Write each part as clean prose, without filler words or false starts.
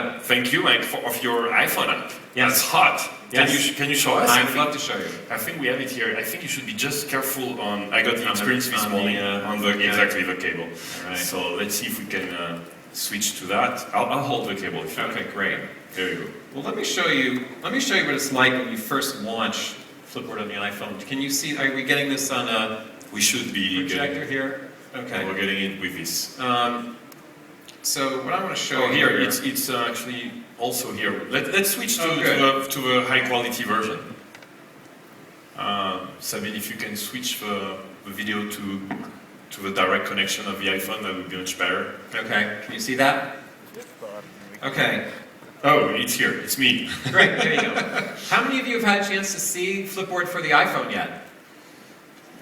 ahead. Thank you, Mike, of your iPhone app. Yes. It's hot. Yes. Can you show us? I'd love to show you. I think we have it here. I think you should be just careful on. I got the On experience the- this on morning the, on the exactly the cable. All right. So let's see if we can switch to that. I'll hold the cable. If you Okay, like. great. There you go. Well, let me show you what it's like when you first launch Flipboard on the iPhone. Can you see? Are we getting this on a We should be projector getting, here? Okay. We're getting it with this. So what I want to show Oh, you here it's actually also here. Let's switch to Oh, to a high quality version. Sabine, if you can switch the video to the direct connection of the iPhone, that would be much better. Okay. Can you see that? Okay. Oh, it's here. It's me. Great. There you go. How many of you have had a chance to see Flipboard for the iPhone yet?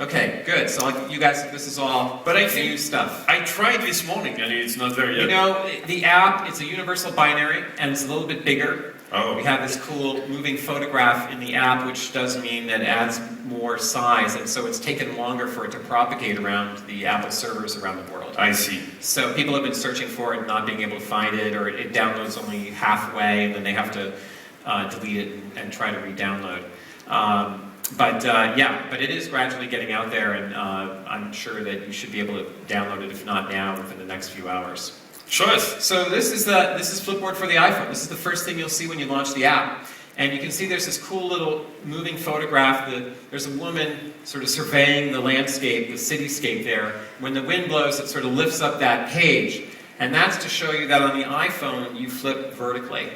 Okay, good. So you guys, this is all But I new think stuff. I tried this morning and it's not there yet. You know, the app, it's a universal binary, and it's a little bit bigger. Oh. We have this cool moving photograph in the app, which does mean that it adds more size, and so it's taken longer for it to propagate around the Apple servers around the world. I see. So people have been searching for it and not being able to find it, or it downloads only halfway, and then they have to delete it and try to re-download. But it is gradually getting out there, and I'm sure that you should be able to download it, if not now, within the next few hours. Show us. So this is Flipboard for the iPhone. This is the first thing you'll see when you launch the app. And you can see there's this cool little moving photograph. There's a woman sort of surveying the landscape, the cityscape there. When the wind blows, it sort of lifts up that page. And that's to show you that on the iPhone, you flip vertically.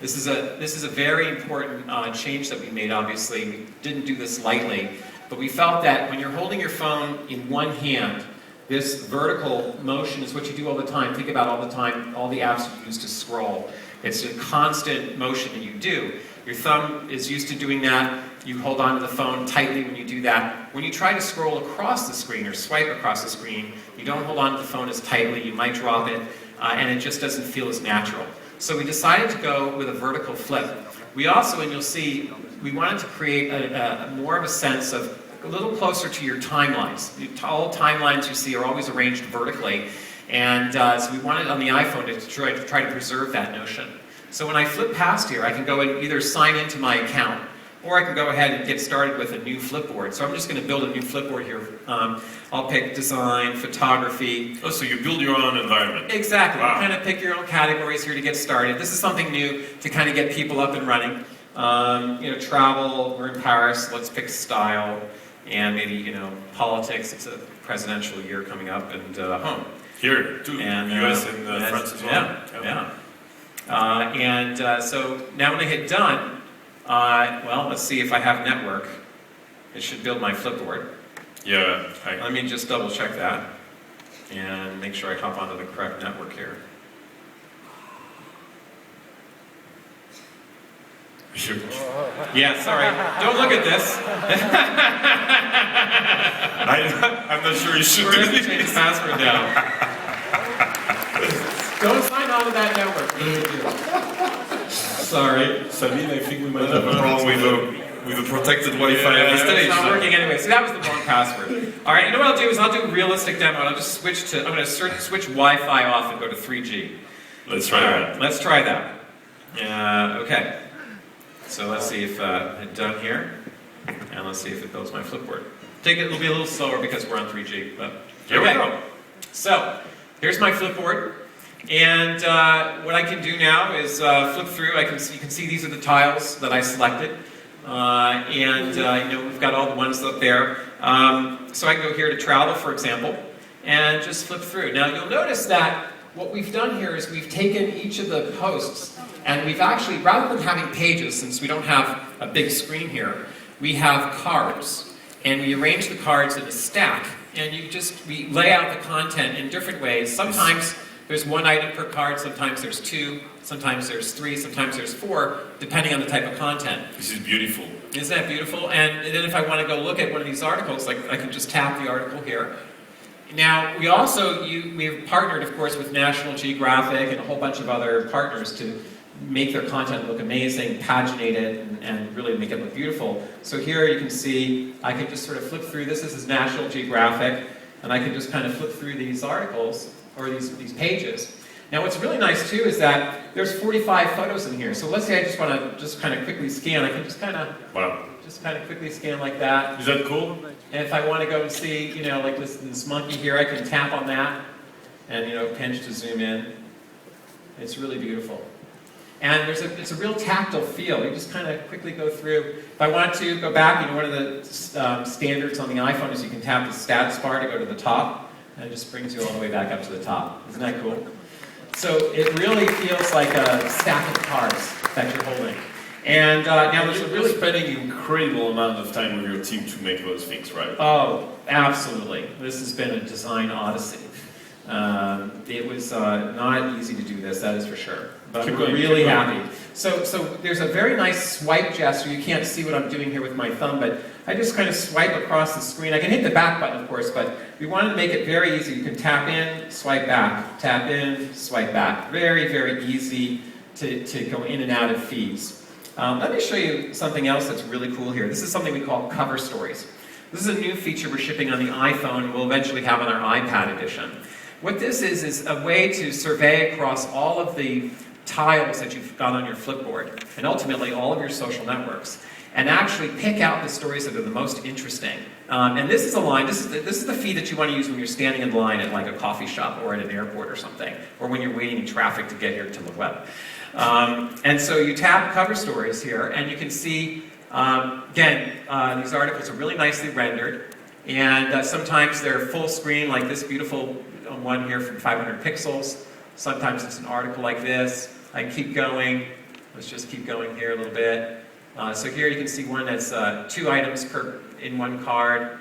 This is a very important change that we made, obviously. We didn't do this lightly. But we felt that when you're holding your phone in one hand, this vertical motion is what you do all the time. Think about all the time, all the apps you use to scroll. It's a constant motion that you do. Your thumb is used to doing that. You hold on to the phone tightly when you do that. When you try to scroll across the screen or swipe across the screen, you don't hold on to the phone as tightly. You might drop it, and it just doesn't feel as natural. So we decided to go with a vertical flip. We also, and you'll see, we wanted to create more of a sense of a little closer to your timelines. All timelines you see are always arranged vertically, and so we wanted on the iPhone to try to preserve that notion. So when I flip past here, I can go and either sign into my account, or I can go ahead and get started with a new Flipboard. So I'm just going to build a new Flipboard here. I'll pick design, photography. Oh, so you build your own environment. Exactly. Wow. You kind of pick your own categories here to get started. This is something new to kind of get people up and running. Travel, we're in Paris, let's pick style, and maybe, politics. It's a presidential year coming up, and home. Here, too. And US and France as well. So now when I hit done, let's see if I have network. It should build my Flipboard. Yeah. Let me just double check that and make sure I hop onto the correct network here. Yeah, sorry. Don't look at this. I'm not sure you should We're do going to change the this. password now. Don't sign on to that network. Sorry. Sabine, I think we might have a problem with a protected Wi-Fi on the stage. It's not working anyway. So that was the wrong password. All right, you know what I'll do is I'll do a realistic demo. I'll just switch to, I'm going to switch Wi-Fi off and go to 3G. Let's try that. Let's try that. Okay. So let's see if it's done here. And let's see if it builds my Flipboard. It'll be a little slower because we're on 3G. But Here we go. So here's my Flipboard. And what I can do now is flip through. You can see these are the tiles that I selected. We've got all the ones up there. So I can go here to travel, for example, and just flip through. Now you'll notice that what we've done here is we've taken each of the posts and we've actually, rather than having pages, since we don't have a big screen here, we have cards. And we arrange the cards in a stack. And we lay out the content in different ways. Sometimes there's one item per card, sometimes there's two, sometimes there's three, sometimes there's four, depending on the type of content. This is beautiful. Isn't that beautiful? And then if I want to go look at one of these articles, I can just tap the article here. Now, we've partnered, of course, with National Geographic and a whole bunch of other partners to make their content look amazing, paginate it, and really make it look beautiful. So here you can see, I can just sort of flip through. This is National Geographic, and I can just kind of flip through these articles, or these pages. Now what's really nice too is that there's 45 photos in here. So let's say I just want to just kind of quickly scan. I can just kind of quickly scan like that. Is that cool? And if I want to go and see, you know, like this monkey here, I can tap on that and, you know, pinch to zoom in. It's really beautiful. And it's a real tactile feel. You just kind of quickly go through. If I want to go back, you know, one of the standards on the iPhone is you can tap the status bar to go to the top, and it just brings you all the way back up to the top. Isn't that cool? So it really feels like a stack of cards that you're holding. And now there's You're really spending an incredible amount of time with your team to make those things, right? Oh, absolutely. This has been a design odyssey. It was not easy to do this, that is for sure. But we're really happy. So there's a very nice swipe gesture. You can't see what I'm doing here with my thumb, but I just kind of swipe across the screen. I can hit the back button, of course, but we wanted to make it very easy. You can tap in, swipe back, tap in, swipe back. Very, very easy to go in and out of feeds. Let me show you something else that's really cool here. This is something we call cover stories. This is a new feature we're shipping on the iPhone and we'll eventually have on our iPad edition. What this is a way to survey across all of the tiles that you've got on your Flipboard, and ultimately all of your social networks, and actually pick out the stories that are the most interesting. And this is a line, this is the feed that you want to use when you're standing in line at like a coffee shop or at an airport or something, or when you're waiting in traffic to get here to LeWeb. And so you tap cover stories here, and you can see, again, these articles are really nicely rendered, and sometimes they're full screen, like this beautiful one here from 500 pixels. Sometimes it's an article like this. I keep going. Let's just keep going here a little bit. So here you can see one that's 2 items in one card.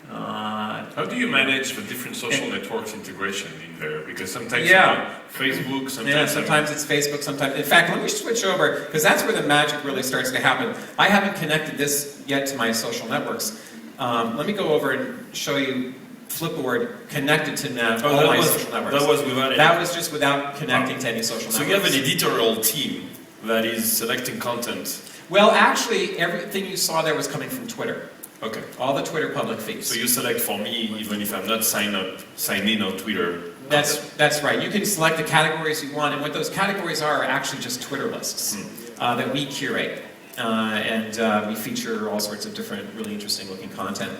How do you manage the different social networks integration in there? Because sometimes Facebook, sometimes it's Facebook, sometimes... In fact, let me switch over, because that's where the magic really starts to happen. I haven't connected this yet to my social networks. Let me go over and show you Flipboard connected to all my social networks. That was just without connecting to any social networks. So you have an editorial team that is selecting content. Well, actually, everything you saw there was coming from Twitter. Okay. All the Twitter public feeds. So you select for me, even if I'm not signed in on Twitter. That's right. You can select the categories you want, and what those categories are actually just Twitter lists that we curate. And we feature all sorts of different, really interesting looking content.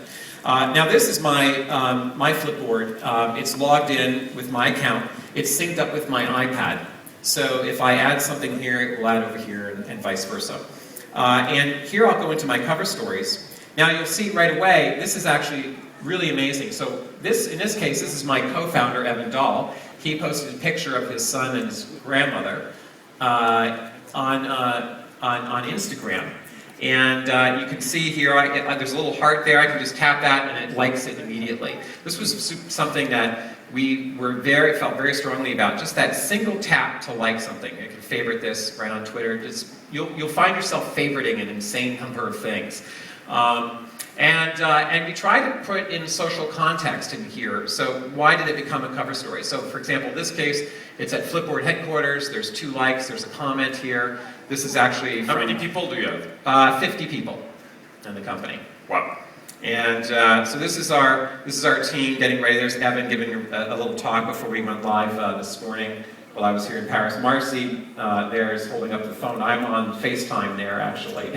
Now this is my Flipboard. It's logged in with my account. It's synced up with my iPad. So if I add something here, it will add over here, and vice versa. And here I'll go into my cover stories. Now you'll see right away, this is actually really amazing. So in this case, this is my co-founder, Evan Dahl. He posted a picture of his son and his grandmother on Instagram. And you can see here, there's a little heart there. I can just tap that and it likes it immediately. This was something that we felt very strongly about. Just that single tap to like something. You can favorite this right on Twitter. You'll find yourself favoriting an insane number of things. And we try to put in social context in here. So why did it become a cover story? So for example, in this case, it's at Flipboard headquarters. There's 2 likes. There's a comment here. This is actually... How many people do you have? 50 people in the company. Wow. And so this is our team getting ready. There's Evan giving a little talk before we went live this morning while I was here in Paris. Marcy there is holding up the phone. I'm on FaceTime there, actually.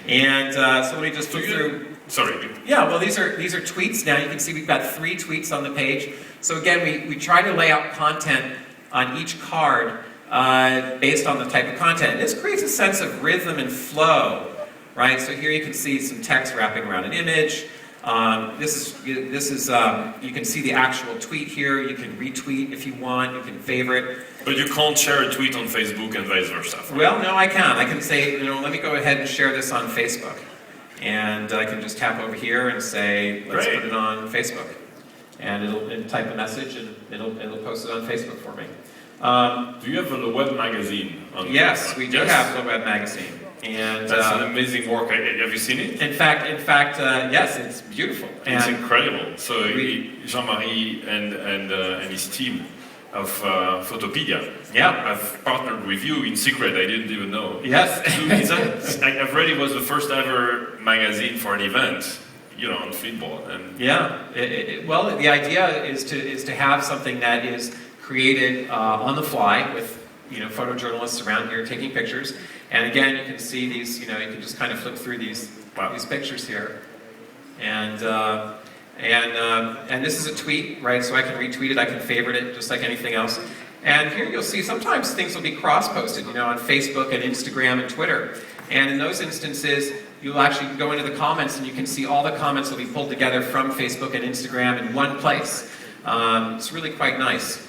And so let me just look through... Sorry. Yeah, well, these are tweets now. You can see we've got 3 tweets on the page. So again, we try to lay out content on each card based on the type of content. And this creates a sense of rhythm and flow, right? So here you can see some text wrapping around an image. This is you can see the actual tweet here. You can retweet if you want. You can favorite. But you can't share a tweet on Facebook and vice versa. Right? Well, no, I can. I can say, let me go ahead and share this on Facebook. And I can just tap over here and say, let's put it on Facebook. And it'll type a message and it'll post it on Facebook for me. Do you have a LeWeb magazine? Yes, we do have LeWeb magazine. And that's an amazing work. Have you seen it? In fact, yes, it's beautiful. It's incredible. So Jean-Marie and his team of Photopedia have partnered with you in secret. I didn't even know. Yes. I've read it was the first ever magazine for an event, on Flipboard. And well, the idea is to have something that is created on the fly with photojournalists around here taking pictures. And again, you can see these. You can just kind of flip through these pictures here, and this is a tweet, right? So I can retweet it, I can favorite it, just like anything else. And here you'll see sometimes things will be cross-posted, on Facebook and Instagram and Twitter. And in those instances, you'll actually go into the comments and you can see all the comments will be pulled together from Facebook and Instagram in one place. It's really quite nice.